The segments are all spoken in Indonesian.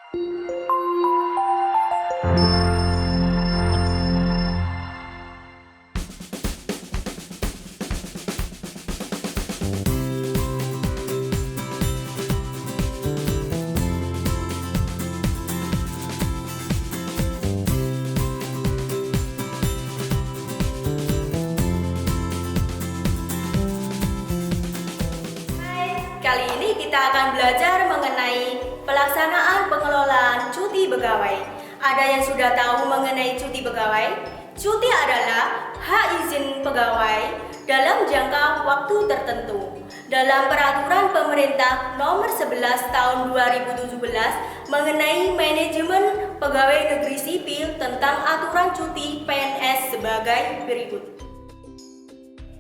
Kali ini kita akan belajar mengenai pelaksanaan pengelolaan cuti pegawai. Ada yang sudah tahu mengenai cuti pegawai? Cuti adalah hak izin pegawai dalam jangka waktu tertentu. Dalam peraturan pemerintah nomor 11 tahun 2017 mengenai manajemen pegawai negeri sipil tentang aturan cuti PNS sebagai berikut.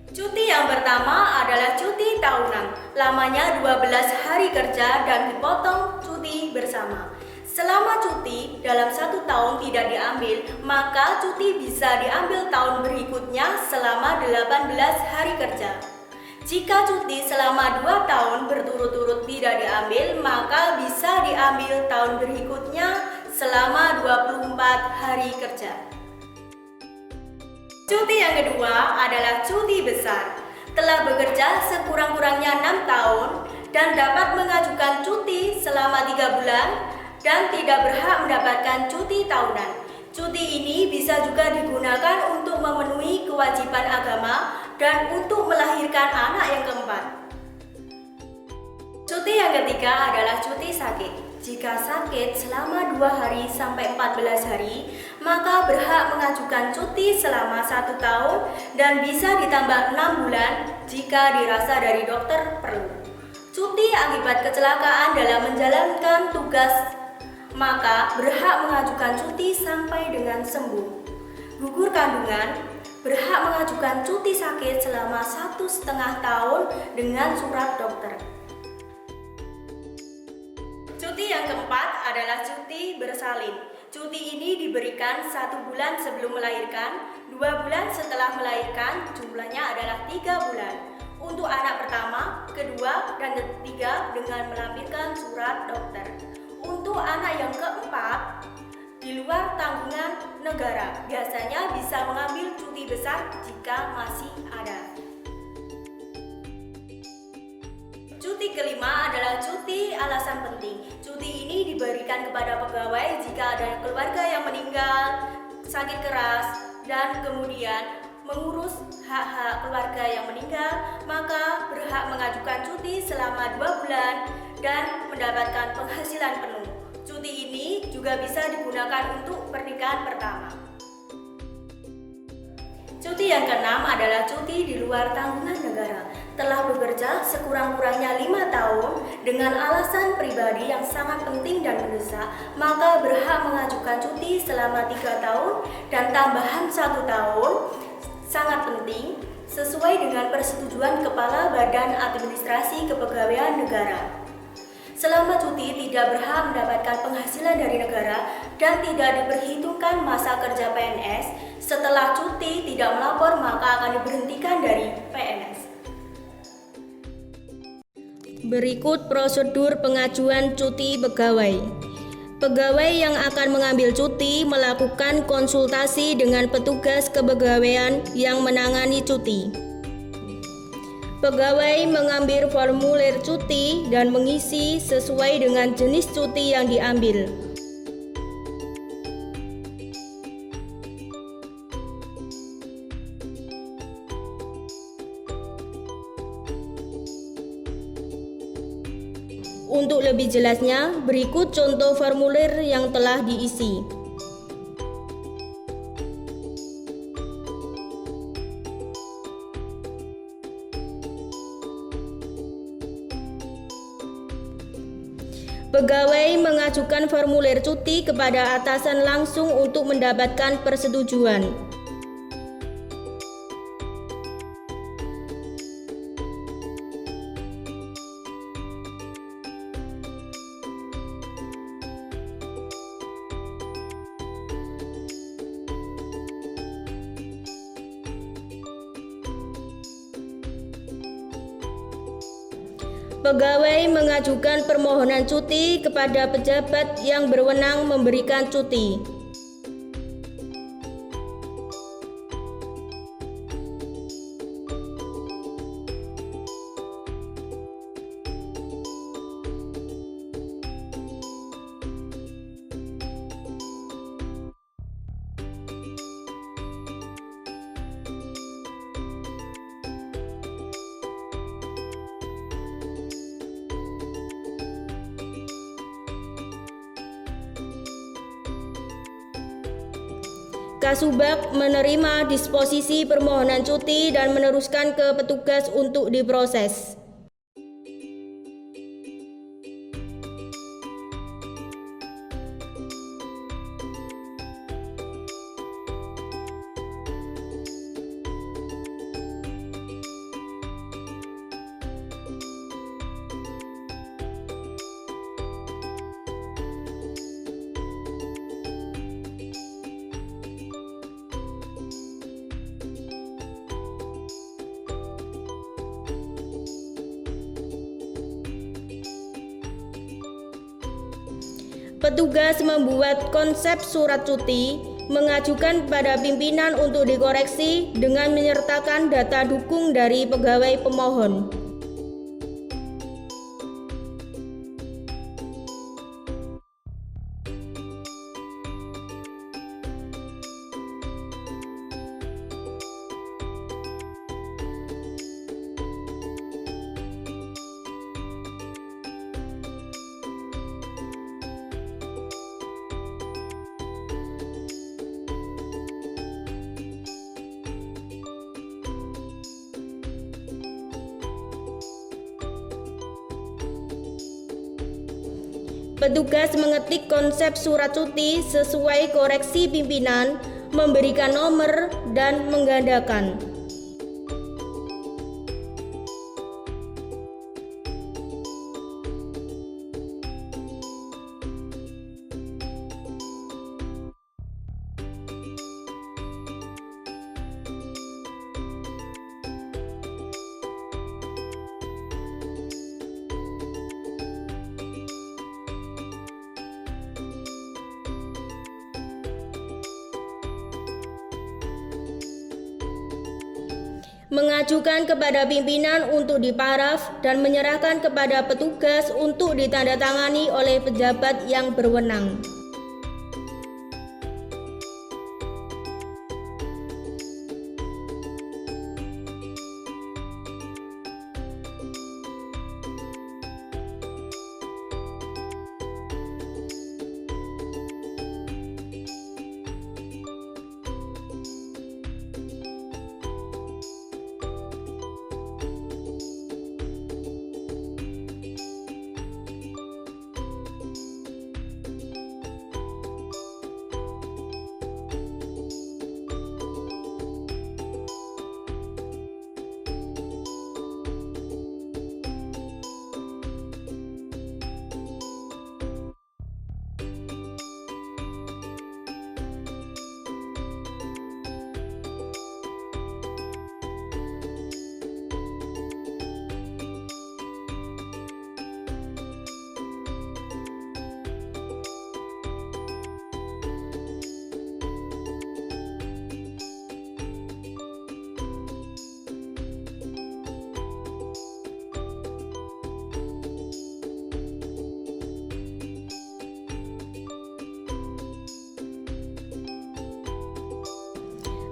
Cuti yang pertama adalah cuti tahunan, lamanya 12 hari kerja dan dipotong cuti bersama. Selama cuti dalam 1 tahun tidak diambil, maka cuti bisa diambil tahun berikutnya selama 18 hari kerja. Jika cuti selama 2 tahun berturut-turut tidak diambil, maka bisa diambil tahun berikutnya selama 24 hari kerja. Cuti yang kedua adalah cuti besar. Telah bekerja sekurang-kurangnya 6 tahun dan dapat mengajukan cuti selama 3 bulan dan tidak berhak mendapatkan cuti tahunan. Cuti ini bisa juga digunakan untuk memenuhi kewajiban agama dan untuk melahirkan anak yang keempat. Cuti yang ketiga adalah cuti sakit. Jika sakit selama 2 hari sampai 14 hari, maka berhak mengajukan cuti selama 1 tahun dan bisa ditambah 6 bulan jika dirasa dari dokter perlu. Cuti akibat kecelakaan dalam menjalankan tugas, maka berhak mengajukan cuti sampai dengan sembuh. Gugur kandungan, berhak mengajukan cuti sakit selama 1,5 tahun dengan surat dokter. Cuti yang keempat adalah cuti bersalin. Cuti ini diberikan 1 bulan sebelum melahirkan, 2 bulan setelah melahirkan, jumlahnya adalah 3 bulan. Untuk anak pertama, kedua, dan ketiga dengan melampirkan surat dokter. Untuk anak yang keempat, di luar tanggungan negara, biasanya bisa mengambil cuti besar jika masih ada. Cuti kelima adalah cuti alasan penting. Cuti ini diberikan kepada pegawai jika ada keluarga yang meninggal, sakit keras, dan kemudian mengurus hak-hak keluarga yang meninggal, maka berhak mengajukan cuti selama 2 bulan dan mendapatkan penghasilan penuh. Cuti ini juga bisa digunakan untuk pernikahan pertama. Cuti yang keenam adalah cuti di luar tanggungan negara. Telah bekerja sekurang-kurangnya 5 tahun dengan alasan pribadi yang sangat penting dan mendesak, maka berhak mengajukan cuti selama 3 tahun dan tambahan 1 tahun sangat penting sesuai dengan persetujuan Kepala Badan Administrasi Kepegawaian Negara. Selama cuti tidak berhak mendapatkan penghasilan dari negara dan tidak diperhitungkan masa kerja PNS. Setelah cuti tidak melapor, maka akan diberhentikan dari PNS. Berikut prosedur pengajuan cuti pegawai. Pegawai yang akan mengambil cuti melakukan konsultasi dengan petugas kepegawaian yang menangani cuti. Pegawai mengambil formulir cuti dan mengisi sesuai dengan jenis cuti yang diambil. Untuk lebih jelasnya, berikut contoh formulir yang telah diisi. Pegawai mengajukan formulir cuti kepada atasan langsung untuk mendapatkan persetujuan. Pegawai mengajukan permohonan cuti kepada pejabat yang berwenang memberikan cuti. Kasubag menerima disposisi permohonan cuti dan meneruskan ke petugas untuk diproses. Petugas membuat konsep surat cuti, mengajukan pada pimpinan untuk dikoreksi dengan menyertakan data dukung dari pegawai pemohon. Petugas mengetik konsep surat cuti sesuai koreksi pimpinan, memberikan nomor, dan menggandakan. Mengajukan kepada pimpinan untuk diparaf dan menyerahkan kepada petugas untuk ditandatangani oleh pejabat yang berwenang.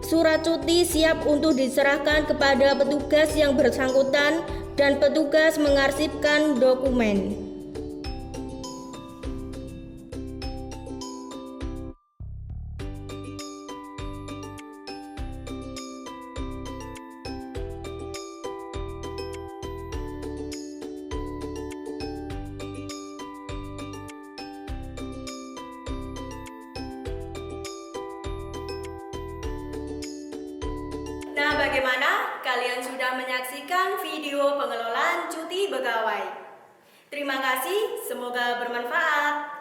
Surat cuti siap untuk diserahkan kepada petugas yang bersangkutan dan petugas mengarsipkan dokumen. Nah, bagaimana? Kalian sudah menyaksikan video pengelolaan cuti pegawai. Terima kasih, semoga bermanfaat.